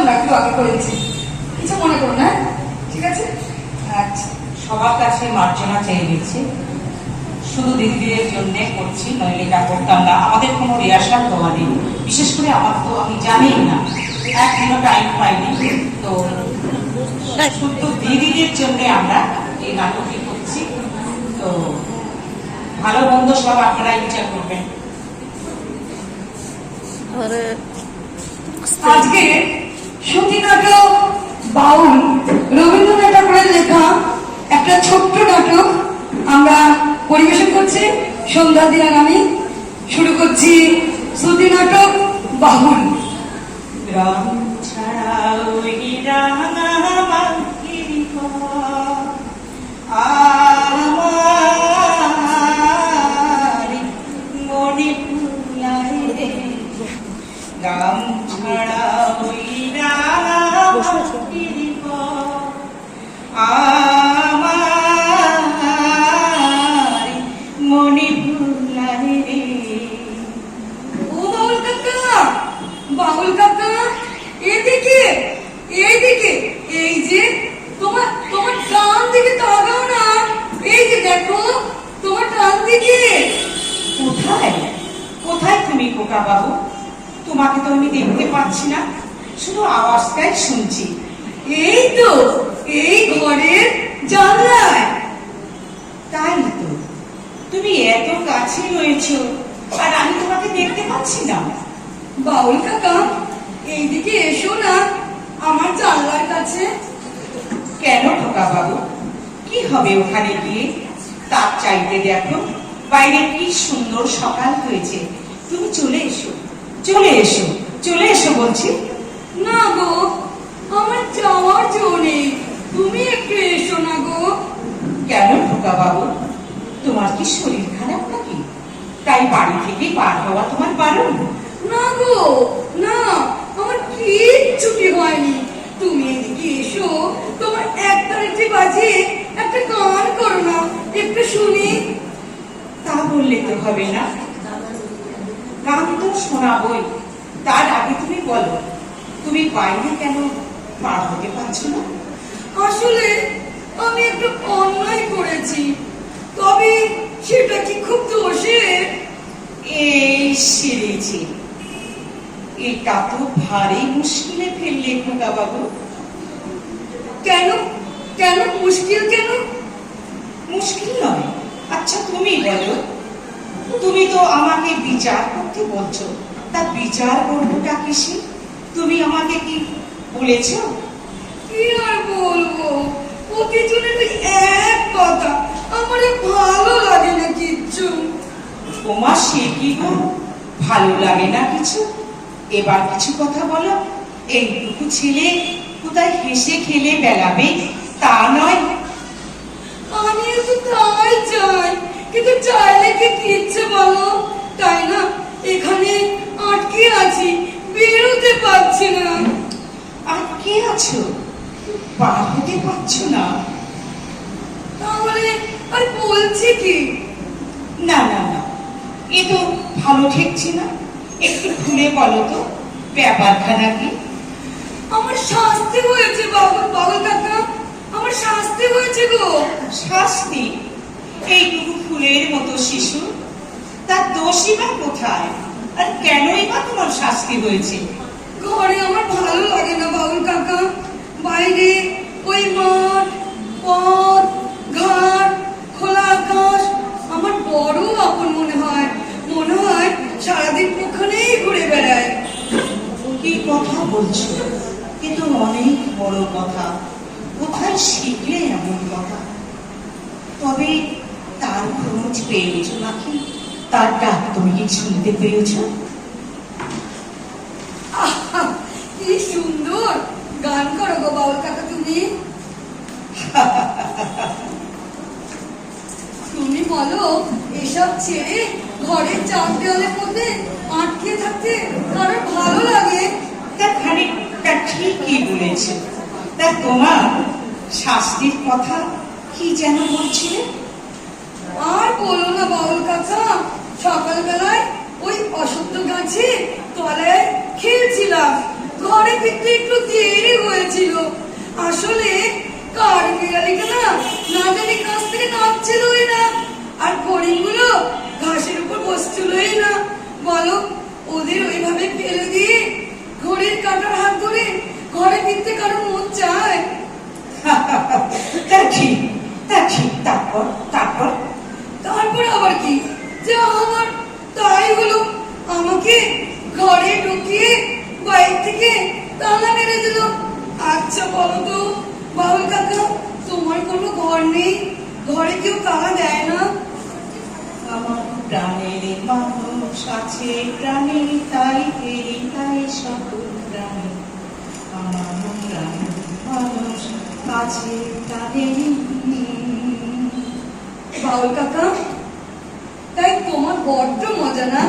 আমরা একটু আগে করেছি, কিছু মনে করো না, ঠিক আছে? আচ্ছা, সবার কাছে মার্জনা চেয়ে নিচ্ছি, শুধু দিদিদের জন্য করছি, নইলে এটা করতাম না। আমাদের কোনো রিহার্সাল দেওয়া নেই, বিশেষ করে আমার তো আমি জানি না, একদিনও টাইম পাইনি, তো শুধু দিদিদের জন্য আমরা এই নাটকটি করছি। তো ভালো মন্দ সব আপনারাই বিচার করবেন। আজকে সতী নাটক বাউল রবীন্দ্রনাথ ঠাকুরের লেখা একটা ছোট্ট নাটক আমরা পরিবেশন করছি। সন্ধ্যা দিন আমি শুরু করছি সতী নাটক বাউল। রাম ছাড়া ওই রাঙা বাঁকির পথ আমার মনে ভুলায় রে, রাম ছাড়া ওই রাঙা বাঁকির পথ আমার মনে ভুলায় রে। ও বাউল কাকা, বাউল কাকা, এদিকে এইদিকে, এই যে তোমার তোমার ডান দিকে তাকাও না, এই যে দেখো তোমার ডান দিকে। কোথায় কোথায় তুমি খোকা বাবু? তোমাকে তো আমি দেখতে পাচ্ছি না, শুধু আওয়াজটাই শুনছি। এই তো এই ঘরের জানলায়। তাই তো, তুমি এত কাছে রয়েছো আর আমি তোমাকে দেখতে পাচ্ছি না। বাউল কাকা, এইদিকে এসো না আমার জানলার কাছে। কেন খোকা বাবু, কি হবে ওখানে গিয়ে? তার চাইতে দেখো বাইরে কি সুন্দর সকাল হয়েছে। তুমি চলে এসো, চলে এসো, চলে এসো বলছি। না গো, আমার যাওয়ার জো নেই, তুমি একটু এসো না গো। কেন খোকা বাবু, তোমার কি শরীর খারাপ নাকি? তাই বাড়ি থেকে বার হওয়া তোমার বারণ? না গো, না, আমার কিচ্ছুটি হয়নি। তুমি এদিকে এসো, তোমার একটারে বাজে একটা গান করো না, একটু শুনি। তা বললে তো হবে না, গান তো শোনাবই। তার আগে তুমি বলো, তুমি বাইরে কেন বার হতে পারছো না? আসলে আমি একটু অন্যায় করেছি, তবে সেটা কি খুব দোষের? এই সেরেছি, এটা তো ভারী মুশকিলে ফেললে খোকা বাবু। কেন কেন মুশকিল কেন? মুশকিল নয়, আচ্ছা তুমি বলো, তুমি তো আমাকে বিচার করতে বলছো, তা বিচার করবোটা কিসে? তুমি আমাকে কি বলেছো? কি আর বলবো, প্রতিজনের ওই এক কথা, আমার আর ভালো লাগে না কিচ্ছু। তোমার সে কি গো, ভালো লাগে না কিছু? এবার কিছু কথা বলো। এইটুকু ছেলে কোথায় হেসে খেলে বেড়াবে তা নয়। আমিও তো তাই চাই, কিন্তু চাইলে কি ইচ্ছে বলো, তাই না? এখানে আটকে আছি, বেরোতে পারছি না। আটকে আছো, বার হতে পারছো না? তাহলে আর বলছি কি? না না না, এ তো ভালো ঠেকছে না। একটু খুলে বলো তো, ব্যাপারখানা কি? আমার শাস্তি হয়েছে বাবুল, বাবুল কাকা, আমার শাস্তি হয়েছে গো। শাস্তি? এইটুকু ফুলের মতো শিশু, তার দোষই বা কোথায়? আর কেনই বা তোমার শাস্তি হয়েছে? ঘরে আমার ভালো লাগে না বাবুল কাকা, বাইরে ওই মাঠ, পথ, ঘাট, খোলা আকাশ আমার বড় আপন মনে হয়। মনে হয় সারাদিন ওখানেই ঘুরে বেড়ায়। কি কথা বলছো? এ তো অনেক বড় কথা। কোথায় শিখলে এমন কথা? তবে তার খোঁজ পেয়েছো নাকি? তার ডাক তুমি কি শুনতে পেয়েছো? আহা, কি সুন্দর গান করো গো বাউল কাকা তুমি। তুমি বলো, এসব ছেড়ে ঘরের চার দেওয়ালের মধ্যে আটকে থাকতে কারোর ভালো লাগে? তা খানিকটা ঠিকই বলেছে। তা তোমার শাস্তির কথা কি যেন বলছিলে? আর বলো না বাউল কাকা, সকালবেলায় ওই অসত্য গাছে তলায় খেলছিলাম, ঘরে ফিরতে একটু দেরি হয়েছিল। আসলে কার বিড়ালিকে না জানি কাছ থেকে নামছিলই না, আর হরিণগুলো ঘাসের উপর বসছিলই না। বলো, ওদের ওইভাবে ফেলে দিয়ে ঘড়ির কাঁটার হাত ধরে ঘরে ফিরতে কারো মন চায়? তা ঠিক, তা ঠিক। তারপর তারপর তারপরে আবার কি, যা আমার তাই হলো। আমাকে ঘরে ঢুকিয়ে বাইরে থেকে তালা মেরে দিল। আচ্ছা বলো তো বাবুল কাকা, তোমার কোনো ঘর নেই? ঘরে কেউ তালা দেয় না? আমার প্রাণের মানুষ আছে প্রাণে, তাই ফেরি তাই সকল প্রাণে। আমার প্রাণের মানুষ আছে প্রাণে। বাবুল কাকা, তাই তোমার বড্ড মজা না?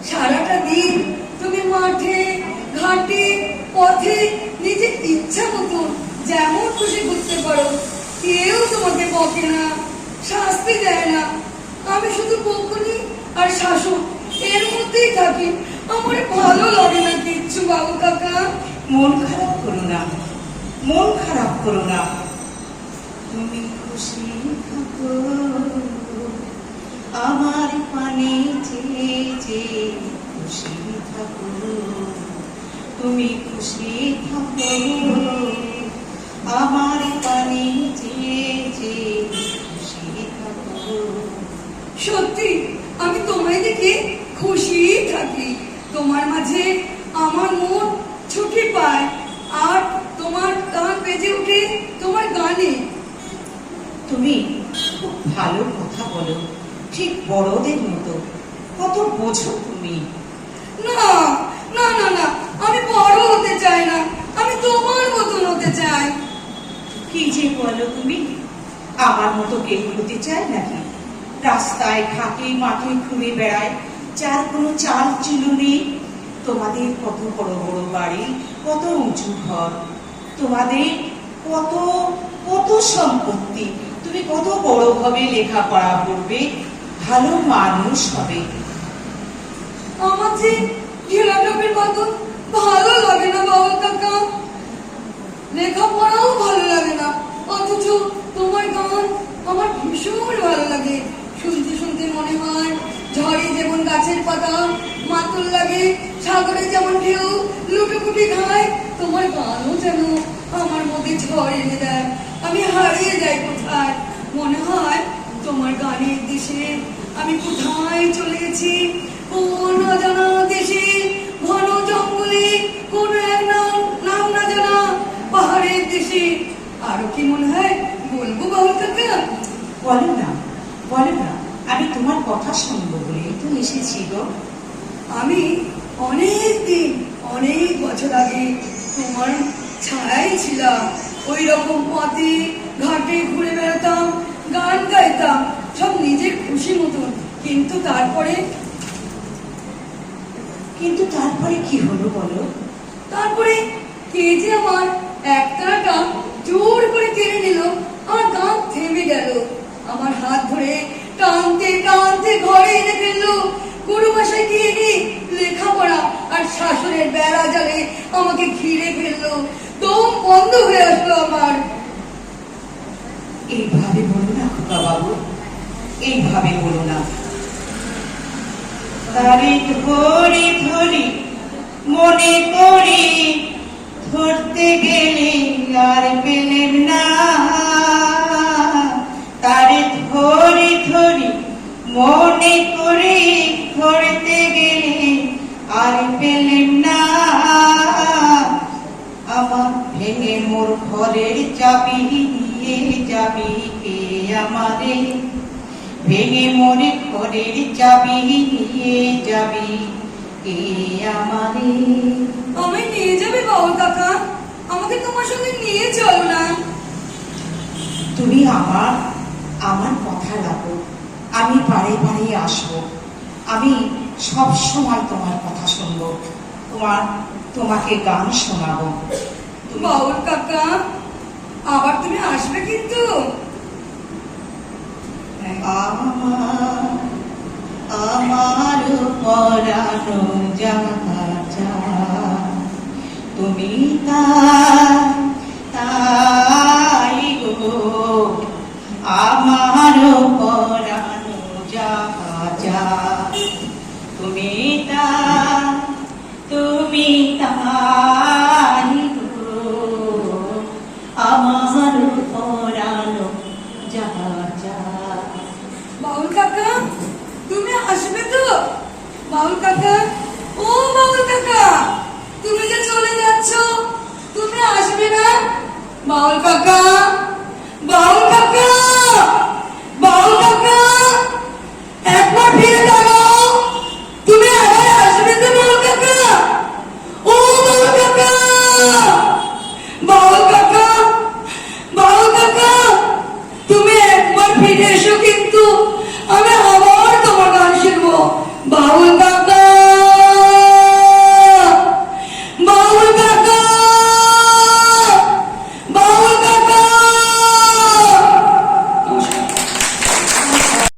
সারাটা দিন তুমি মাঠে ঘাটে পথে নিজের ইচ্ছা মতো যেমন খুশি ঘুরতে পারো। কেউ তোমাকে বকে না, শাস্তি দেয় না। আমি শুধু বকুনি আর শাসন এর মধ্যেই থাকি। আমার ভালো লাগে না কিচ্ছু বাবু কাকা। মন খারাপ করো না, মন খারাপ করো না। তুমি খুশি থাকো আমার পানে চেয়ে চেয়ে, খুশি থাকো। তুমি খুশি থাকো আমার পানে চেয়ে চেয়ে, খুশি থাকো। সত্যি আমি তোমায় দেখে খুশি থাকি। তোমার মাঝে আমার মন ছুটি পায়, আর তোমার গান বেজে ওঠে তোমার গানে। তুমি খুব ভালো কথা বলো, ঠিক বড়দের মতো। কত বোঝো তুমি। না না না না, আমি বড় হতে চাই না, আমি তোমার মতন হতে চাই। কি যে বলো তুমি, আমার মতো কেউ হতে চায় নাকি? রাস্তায় ঘাটে মাঠে ঘুরে বেড়ায়, যার কোনো চাল চুলো নেই। তোমাদের কত বড় বড় বাড়ি, কত উঁচু ঘর, তোমাদের কত কত সম্পত্তি। তুমি কত বড় হবে, লেখাপড়া করবে, ভালো মানুষ হবে। আমার যে ঘেরাটাপের মতন ভালো লাগে না বাবা কাকা, লেখাপড়াও ভালো লাগে না, অথচ তোমার গান আমার ভীষণ ভালো লাগে। শুনতে শুনতে মনে হয় ঝড়ে যেমন গাছের পাতা মাতুল লাগে, সাগরে যেমন ঢেউ লুটোপুটি খায়, তোমার গানও যেন আমার মধ্যে ঝড় এনে দেয়। আমি হারিয়ে যাই কোথায়। মনে হয় তোমার গানের দেশে আমি কোথায় চলে গেছি, কোন অজানা দেশে, ঘন জঙ্গলে, কোন এক নাম নাম না জানা পাহাড়ের দেশে। আরো কি মনে হয় বলবো বাবুল কাকা? বলো না, বলো না, আমি তোমার কথা শুনবো বলেই তো এসেছি গো। আমি অনেক দিন অনেক বছর আগে তোমার ছায়াই ছিলাম। ওই রকম পথে ঘাটে ঘুরে বেড়াতাম, গান গাইতাম, সব নিজের খুশি মতন। কিন্তু তারপরে কি হলো বলো? তারপরে কে যে আমার একটাটা জোর করে কেড়ে নিল, আমার গান থেমে গেল। আমার হাত ধরে টানতে টানতে ঘরে এনে ফেললো। গুরু মশাই কি এনে লেখাপড়া আর শাসনের বেড়া জালে আমাকে ঘিরে ফেললো। দম বন্ধ হয়ে আসলো আমার। এইভাবে বলো না খোকা বাবু, এইভাবে বলো না। তারে ধরি ধরি মনে করি, ধরতে গেলে আর পেলেম না। তারে ধরি ধরি মনে করি, ধরতে গেলে আর পেলেম না। আমার ভেঙে মোর ঘরের চাবি নিয়ে যাবি কে আমারে? ভেঙে মোর ঘরের চাবি নিয়ে যাবি কে আমারে? আমায় নিয়ে যাবে বাবুল কাকা? আমাকে তোমার সঙ্গে নিয়ে চলো না। তুমি আমার আমার কথা রাখো, আমি বারে বারে আসবো। আমি সব সময় তোমার কথা শুনবো, তোমাকে গান শোনাবো। বাবুল কাকা, আবার তুমি আসবে কিন্তু। আমার পরানো জানা, তুমি বাউল কাকা